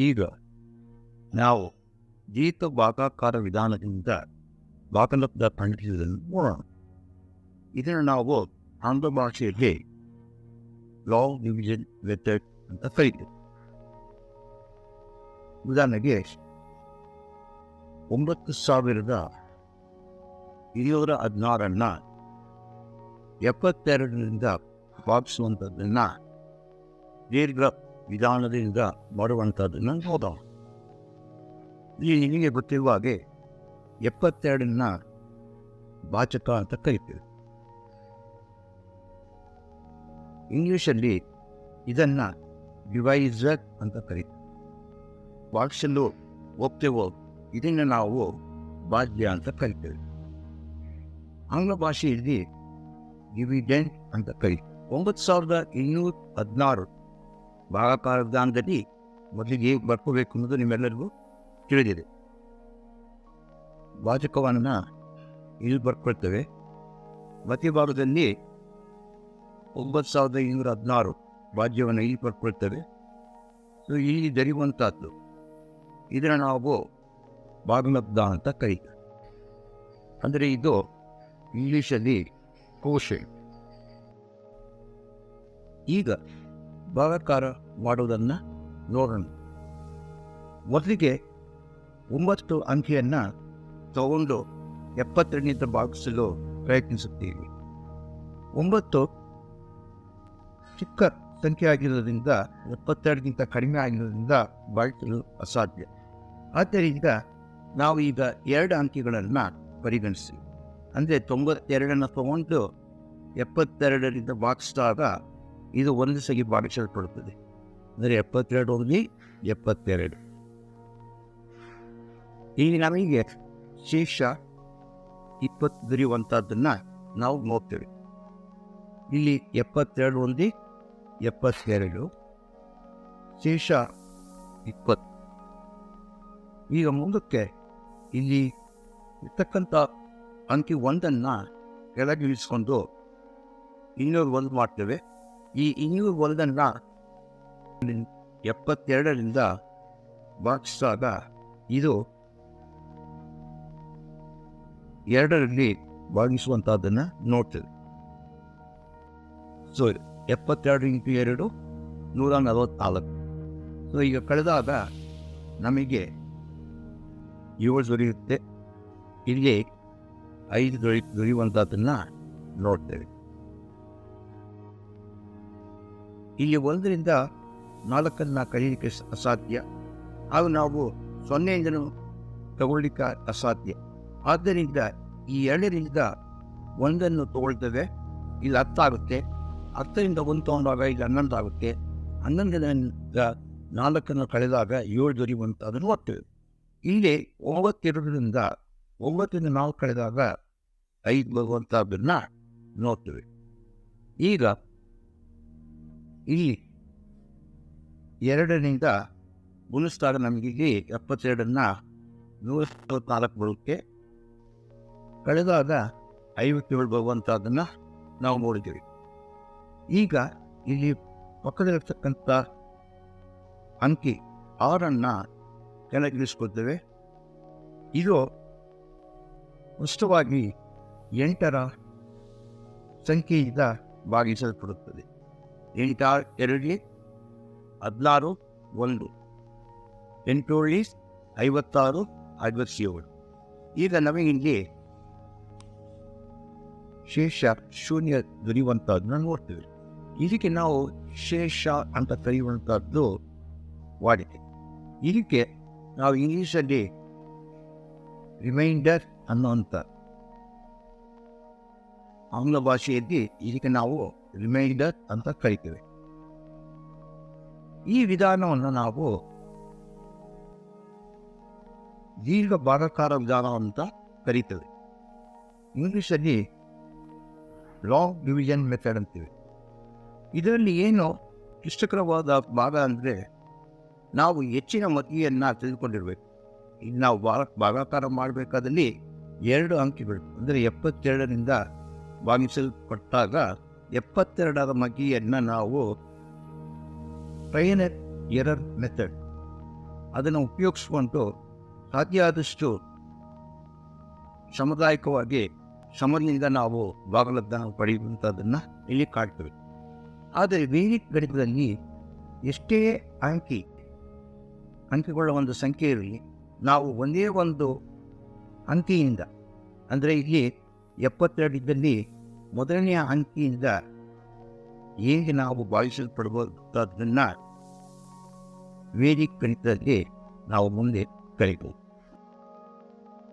ಈಗ ನಾವು ದೀರ್ಘ ಭಾಗಾಕಾರ ವಿಧಾನದಿಂದ ಭಾಗಲಬ್ಧ ಕಂಡುಹಿಡಿಯುವುದನ್ನು ನೋಡೋಣ. ಇದನ್ನು ನಾವು ಆಂಗ್ಲ ಭಾಷೆಯಲ್ಲಿ ಲಾಂಗ್ ಡಿವಿಷನ್ ಮೆಥಡ್ ಅಂತ ಕರೀತೀವಿ. ಉದಾಹರಣೆಗೆ 9,216 72ರಿಂದ ಭಾಗಿಸುವಂಥದ್ದನ್ನು ದೀರ್ಘ ವಿಧಾನದಿಂದ ಮಾಡುವಂಥದ್ದನ್ನು ನೋಡೋಣ. ನಿಮಗೆ ಗೊತ್ತಿರುವ ಹಾಗೆ 72ನ್ನ ವಾಚಕ ಅಂತ ಕರಿತೀವಿ. ಇಂಗ್ಲೀಷಲ್ಲಿ ಇದನ್ನು ಡಿವೈಸರ್ ಅಂತ ಕರಿತೀವಿ. ಭಾಷೆಯಲ್ಲೂ ಹೋಗ್ತೇವೋ ಇದನ್ನು ನಾವು ಭಾಗ್ಯ ಅಂತ ಕರಿತೇವೆ. ಆಂಗ್ಲ ಭಾಷೆಯಲ್ಲಿ ಡಿವಿಡೆಂಡ್ ಅಂತ ಕರಿತೀವಿ. 9,216 ಭಾಗಾಕಾರ ವಿಧಾನದಲ್ಲಿ ಮೊದಲಿಗೆ ಬರ್ಕೋಬೇಕು ಅನ್ನೋದು ನಿಮ್ಮೆಲ್ಲರಿಗೂ ತಿಳಿದಿದೆ. ವಾಚಕವನ್ನು ಇಲ್ಲಿ ಬರ್ಕೊಳ್ತೇವೆ. ಮಧ್ಯಭಾಗದಲ್ಲಿ 9,216 ಭಾಜ್ಯವನ್ನು ಇಲ್ಲಿ ಬರ್ಕೊಳ್ತೇವೆ. ಸೊ ಇಲ್ಲಿ ದೊರೆಯುವಂಥದ್ದು ಇದನ್ನು ನಾವು ಭಾಗಲಬ್ಧ ಅಂತ ಕರೀತೀವಿ. ಅಂದರೆ ಇದು ಇಂಗ್ಲೀಷಲ್ಲಿ ಕೋಶೆಂಟ್. ಈಗ ಭಾಗಾಕಾರ ಮಾಡುವುದನ್ನು ನೋಡೋಣ. ಮೊದಲಿಗೆ 9 ಅಂಕಿಯನ್ನು ತಗೊಂಡು 72ರಿಂದ ಭಾಗಿಸಲು ಪ್ರಯತ್ನಿಸುತ್ತೀವಿ. 9 ಚಿಕ್ಕ ಸಂಖ್ಯೆ ಆಗಿರೋದ್ರಿಂದ 72ಗಿಂತ ಕಡಿಮೆ ಆಗಿರೋದ್ರಿಂದ ಭಾಗಿಸಲು ಅಸಾಧ್ಯ. ಆದ್ದರಿಂದ ನಾವು ಈಗ 2 ಅಂಕಿಗಳನ್ನು ಪರಿಗಣಿಸ್ತೀವಿ. ಅಂದರೆ 92ನ್ನು ತಗೊಂಡು 72ರಿಂದ ಭಾಗಿಸಿದಾಗ ಇದು ಒಂದು ಸಗಿ ಭಾಗಿಸಲ್ಪಡುತ್ತದೆ. ಅಂದರೆ 72 ಹೋಗಿ 72. ಈಗ ನಮಗೆ ಶೇಷ 20 ದೊರೆಯುವಂಥದ್ದನ್ನು ನಾವು ನೋಡ್ತೇವೆ. ಇಲ್ಲಿ 72 ಹೊಂದಿ 72, ಶೇಷ 20. ಈಗ ಮುಂದಕ್ಕೆ ಇಲ್ಲಿ ಇರ್ತಕ್ಕಂಥ ಅಂಕಿ 1ನ್ನು ಕೆಳಗೆ ಇಳಿಸ್ಕೊಂಡು 201 ಮಾಡ್ತೇವೆ. ಈ 201ನ್ನು 72ರಿಂದ ಭಾಗಿಸಿದಾಗ ಇದು 2ರಲ್ಲಿ ಭಾಗಿಸುವಂಥದ್ದನ್ನು ನೋಡ್ತೇವೆ. ಸೊ 72 × 2 144. ಸೊ ಈಗ ಕಳೆದಾಗ ನಮಗೆ 7 ದೊರೆಯುತ್ತೆ. ಇಲ್ಲಿ 5 ದೊರೆಯುವಂಥದ್ದನ್ನು ನೋಡ್ತೇವೆ. ಇಲ್ಲಿ 1ರಿಂದ 4ನ್ನು ಕಳೀಲಿಕ್ಕೆ ಅಸಾಧ್ಯ. ಹಾಗೂ ನಾವು 0ಯಿಂದನೂ ತಗೊಳ್ಳಿಕ್ಕೆ ಅಸಾಧ್ಯ. ಆದ್ದರಿಂದ ಈ 2ರಿಂದ 1ನ್ನು ತಗೊಳ್ತೇವೆ. ಇಲ್ಲಿ 10 ಆಗುತ್ತೆ. 10ರಿಂದ 1 ತಗೊಂಡಾಗ ಇಲ್ಲಿ 11 ಆಗುತ್ತೆ. 11ರಿಂದ 4ನ್ನು ಕಳೆದಾಗ 7 ದೊರೆಯುವಂಥದ್ದನ್ನು ಓದ್ತೇವೆ. ಇಲ್ಲಿ 92ರಿಂದ 9ರಿಂದ 4 ಕಳೆದಾಗ 5 ಬರುವಂಥದ್ದನ್ನು ನೋಡ್ತೇವೆ. ಈಗ ಇಲ್ಲಿ 2ರಿಂದ ಗುಣಿಸಿದಾಗ ನಮಗೆ ಇಲ್ಲಿ 72ನ್ನು 194 ಬರುತ್ತೆ. ಕಳೆದಾಗ 57 ಬರುವಂಥದ್ದನ್ನು ನಾವು ನೋಡಿದ್ದೀವಿ. ಈಗ ಇಲ್ಲಿ ಪಕ್ಕದಲ್ಲಿರ್ತಕ್ಕಂಥ ಅಂಕಿ 6ನ್ನು ಕೆಳಗಿಳಿಸ್ಕೊಳ್ತೇವೆ. ಇದು ಸ್ಪಷ್ಟವಾಗಿ 8ರ ಸಂಖ್ಯೆಯಿಂದ ಭಾಗಿಸಲ್ಪಡುತ್ತದೆ. 8 2 16 1 8 56 57. ಈಗ ನಮಗಿಲ್ಲಿ ಶೇಷ ಶೂನ್ಯ ದೊರೆಯುವಂಥದ್ದನ್ನು ನೋಡ್ತೇವೆ. ಇದಕ್ಕೆ ನಾವು ಶೇಷ ಅಂತ ಕರೆಯುವಂಥದ್ದು ವಾಡಿಕೆ. ಇದಕ್ಕೆ ನಾವು ಇಂಗ್ಲೀಷಲ್ಲಿ ರಿಮೈಂಡರ್ ಅನ್ನುವಂಥ, ಆಂಗ್ಲ ಭಾಷೆಯಲ್ಲಿ ಇದಕ್ಕೆ ನಾವು ರಿಮೈಂಡರ್ ಅಂತ ಕರಿತೇವೆ. ಈ ವಿಧಾನವನ್ನು ನಾವು ದೀರ್ಘ ಭಾಗಾಕಾರ ವಿಧಾನ ಅಂತ ಕರೀತೇವೆ. ಇಂಗ್ಲೀಷಲ್ಲಿ ಲಾಂಗ್ ಡಿವಿಷನ್ ಮೆಥಡ್ ಅಂತೀವಿ. ಇದರಲ್ಲಿ ಏನು ಕ್ಲಿಷ್ಟಕರವಾದ ಭಾಗ ಅಂದರೆ ನಾವು ಹೆಚ್ಚಿನ ಮತಿಯನ್ನು ತಿಳಿದುಕೊಂಡಿರಬೇಕು. ಈಗ ನಾವು ಭಾಗಾಕಾರ ಮಾಡಬೇಕಾದಲ್ಲಿ 2 ಅಂಕಿಗಳು ಅಂದರೆ 72ರಿಂದ ಭಾಗಿಸಲ್ಪಟ್ಟಾಗ 72ರ ಮಗಿಯನ್ನು ನಾವು ಟ್ರಯಲ್ ಎರರ್ ಮೆಥಡ್ ಅದನ್ನು ಉಪಯೋಗಿಸ್ಕೊಂಡು ಸಾಧ್ಯ ಆದಷ್ಟು ಸಾಮುದಾಯಿಕವಾಗಿ ಸಮರಿಂದ ನಾವು ಭಾಗಲಬ್ಧ ಪಡೆಯುವಂಥದ್ದನ್ನು ಇಲ್ಲಿ ಕಾಣ್ತೇವೆ. ಆದರೆ ವೇದಿಕ್ ಗಣಿತದಲ್ಲಿ ಎಷ್ಟೇ ಅಂಕಿಗಳ ಒಂದು ಸಂಖ್ಯೆ ಇರಲಿ, ನಾವು ಒಂದೇ ಒಂದು ಅಂಕಿಯಿಂದ, ಅಂದರೆ ಇಲ್ಲಿ 72 ಇದ್ದಲ್ಲಿ ಮೊದಲನೆಯ ಅಂಕಿಯಿಂದ ಹೇಗೆ ನಾವು ಭಾವಿಸಲ್ಪಡ್ಬೋದನ್ನು ವೇದಿಕ್ ಗಣಿತದಲ್ಲಿ ನಾವು ಮುಂದೆ ಕಲಿಬಹುದು.